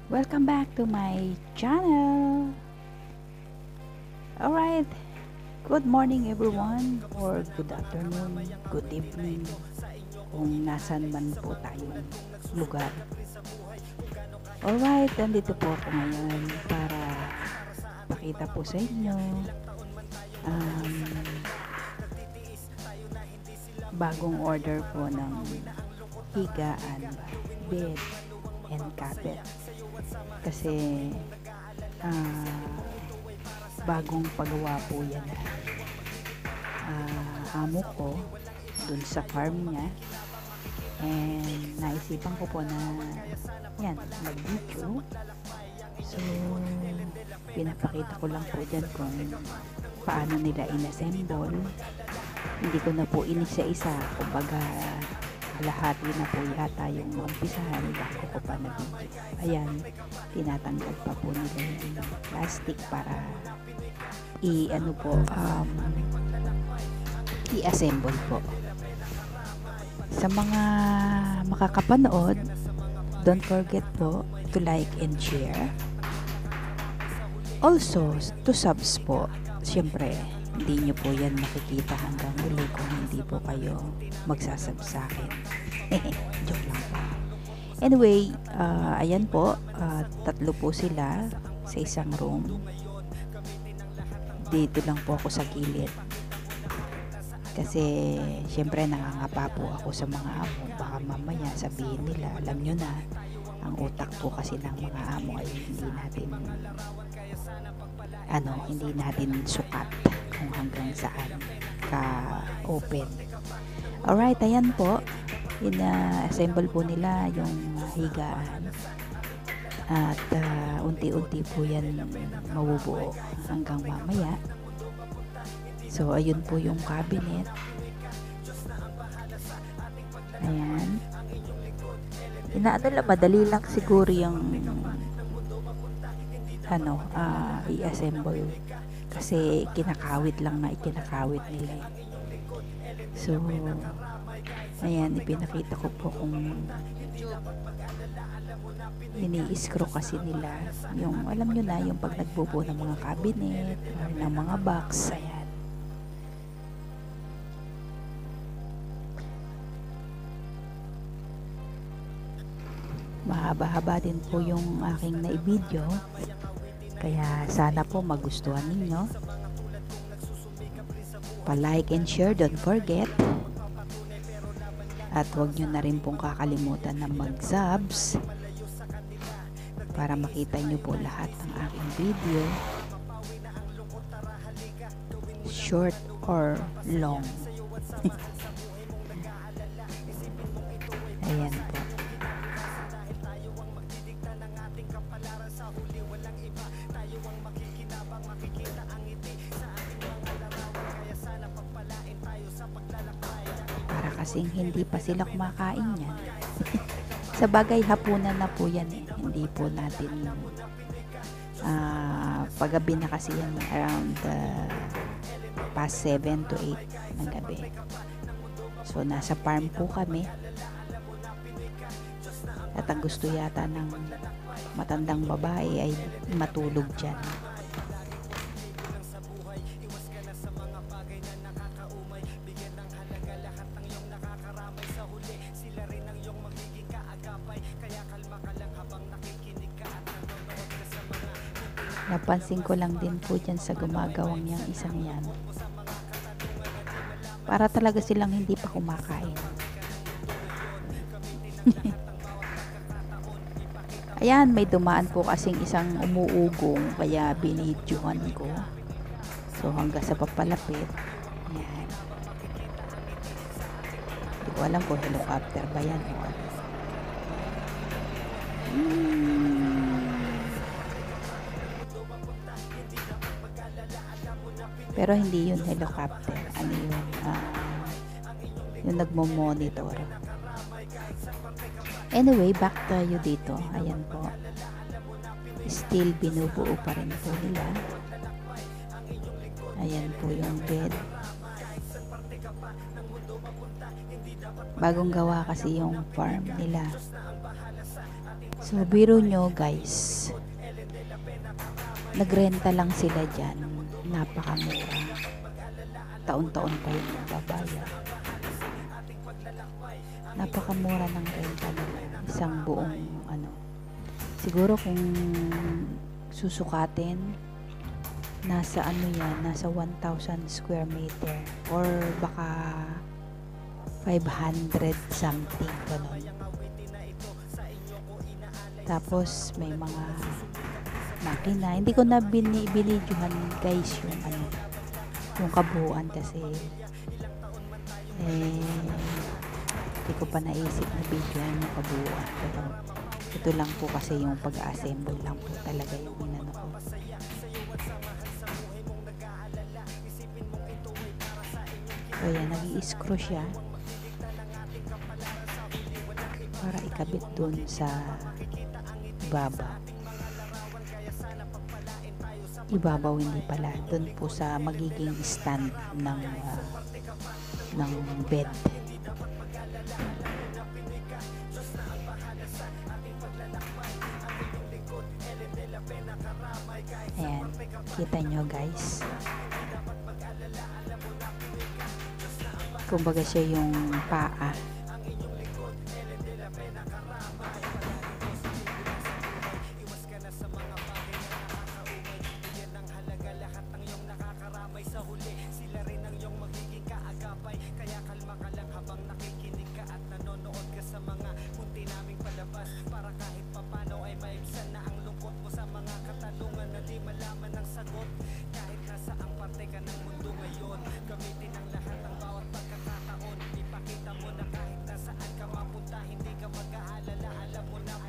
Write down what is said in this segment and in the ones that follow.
Welcome back to my channel. Alright, good morning everyone, or good afternoon, good evening, kung nasan man po tayong lugar. Alright, nandito po ako ngayon para pakita po sa inyo bagong order po ng higaan, bed, and carpet. Kasi bagong pagawa po yan amo ko dun sa farm niya, and naisipan ko po na yan, mag-video. So pinapakita ko lang po dyan kung paano nila inassemble. Hindi ko na po inisa-isa, kumbaga lahati na po yata yung umpisahan bago ko pa na video. Ayan, tinatanggal pa po nila yung plastic para i-assemble po. Sa mga makakapanood, don't forget po to like and share. Also, to subs po. Siyempre, hindi nyo po yan makikita hanggang huli kung hindi po kayo magsasub sa akin. Joke lang po. Anyway, ayan po, tatlo po sila sa isang room. Dito lang po ako sa gilid. Kasi, syempre nangangapa po ako sa mga amo. Baka mamaya sabihin nila, alam nyo na, ang utak po kasi ng mga amo ay hindi natin sukat kung hanggang saan ka open. Alright, ayan po, ina-assemble po nila yung higaan, at unti-unti po yan mabubuo hanggang mamaya. So ayun po yung cabinet. Ayan, madali lang siguro yung i-assemble kasi ikinakawit nila. So ayan, ipinakita ko po kung ini-screw kasi nila yung, alam nyo na, yung pag nagbubuo ng mga cabinet or ng mga box. Ayan, mahaba-haba din po yung aking na-video, kaya sana po magustuhan ninyo. Pa-like and share, don't forget. At huwag nyo na rin pong kakalimutan na mag-subs para makita nyo po lahat ng aking video, short or long. Ayan po. Para kasing hindi pa sila kumakain yan. Sa bagay, hapunan na po yan eh. Hindi po natin paggabi na kasi yan, around past 7 to 8 ng gabi. So nasa farm po kami, at ang gusto yata ng matandang babae ay matulog dyan. Napansin ko lang din po dyan sa gumagawang yang isang yan, para talaga silang hindi pa kumakain. Ayan, may dumaan po kasing isang umuugong, kaya binidyohan ko. So hanggang sa papalapit. Ayan, hindi ko alam kung helicopter ba yan o ano. Pero hindi yun helicopter, ano yun, yung nagmo-monitor. Anyway, back tayo dito. Ayan po, still binubuo pa rin po nila. Ayan po yung bed. Bagong gawa kasi yung farm nila. So, biro nyo guys, nagrenta lang sila dyan. Napakamura. Taon-taon pa yung magbabayad. Napakamura ng renta nila. Isang buong siguro kung susukatin, nasa nasa 1,000 square meter or baka 500 something ganun. Tapos may mga makina. Hindi ko na binidyohan guys yung kabuuan kasi hindi ko pa naisip na videohan yung kabuuan. Pero ito lang po kasi yung pag-assemble lang po talaga yung inano ko. So yan, nag-i-screw siya para ikabit dun sa ibabaw hindi pala dun po sa magiging stand ng bed. Ayan, kita nyo guys, kumbaga siya yung paa.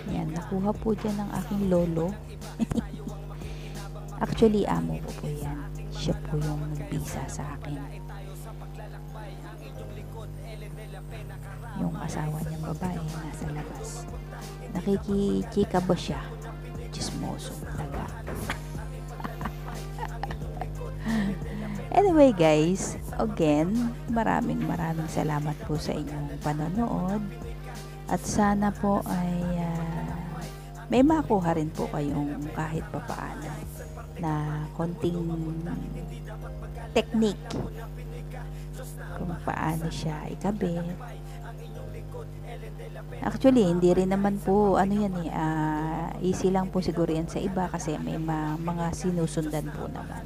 Yan, nakuha po dyan ng aking lolo. Actually, amo ko po yan. Siya po yung nagbisa sa akin. Yung asawa niyang babae nasa labas. Nakikika ba siya? Chismoso talaga. Anyway guys, again, maraming salamat po sa inyong panonood. At sana po ay may makuha rin po kayong kahit papaano na konting technique kung paano siya ikabit. Actually, hindi rin naman po easy lang po siguro yan sa iba kasi may mga sinusundan po naman.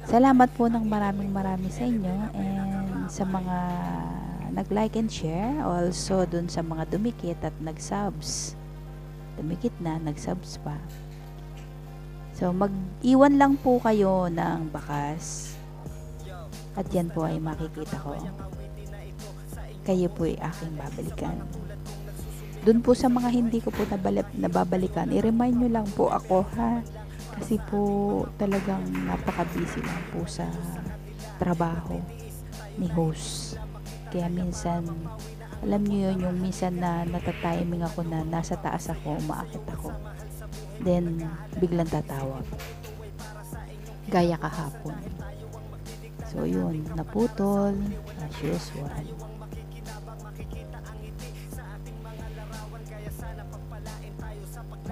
Salamat po ng maraming sa inyo and sa mga nag-like and share, also dun sa mga dumikit at nag-subs. Dumikit na, nag-subs pa. So, mag-iwan lang po kayo ng bakas. At yan po ay makikita ko. Kayo po ay aking babalikan. Dun po sa mga hindi ko po nababalikan, i-remind nyo lang po ako ha. Kasi po talagang napaka-busy lang po sa trabaho ni host. Kaya minsan, alam niyo yun, yung minsan na natatiming ako na nasa taas ako, umaakit ako. Then, biglang tatawag. Gaya kahapon. So, yun, naputol, as usual.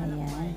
Ayan.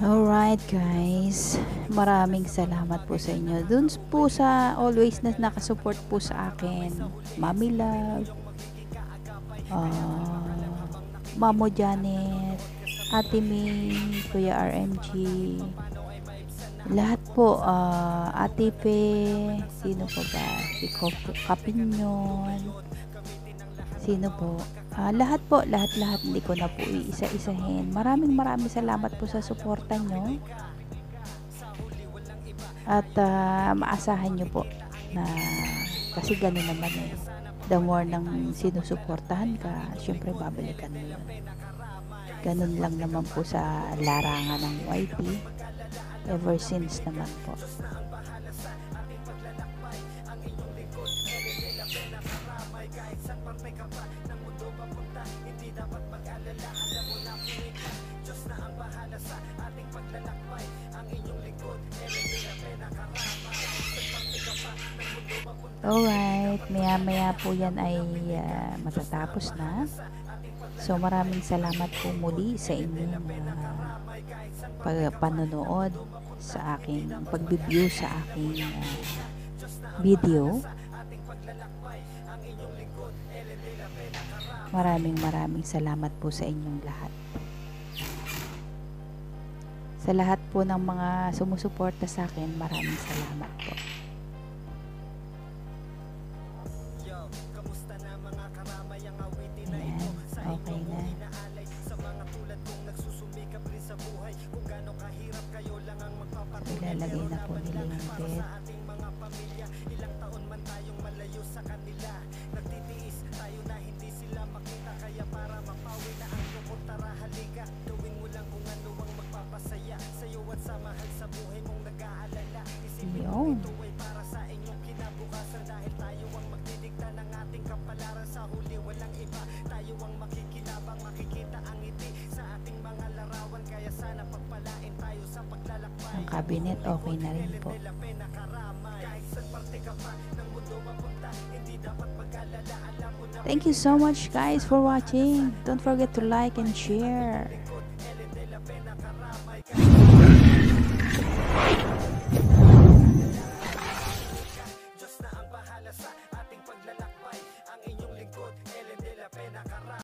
Alright guys, maraming salamat po sa inyo. Dun po sa always na nakasupport po sa akin, Mami Love, Mamo Janet, Ate May, Kuya RMG, lahat po, Ate Pe, sino po ba? Si Kapinyon, sino po? Lahat po, lahat hindi ko na po iisa-isahin. Maraming salamat po sa suporta nyo. At maasahan nyo po na kasi gano'n naman the more nang sinusuportahan ka, syempre babalikan mo yun. Ganun lang naman po sa larangan ng YT ever since naman po. Alright, maya-maya po yan ay matatapos na. So maraming salamat po muli sa inyong panonood sa aking pag-view sa aking video. Maraming salamat po sa inyong lahat. Sa lahat po ng mga sumusuporta sa akin, maraming salamat po. Ayan, okay na. So, ilalagay na po nila yung bed. Yun. Ang cabinet okay na rin po. Thank you so much guys for watching. Don't forget to like and share.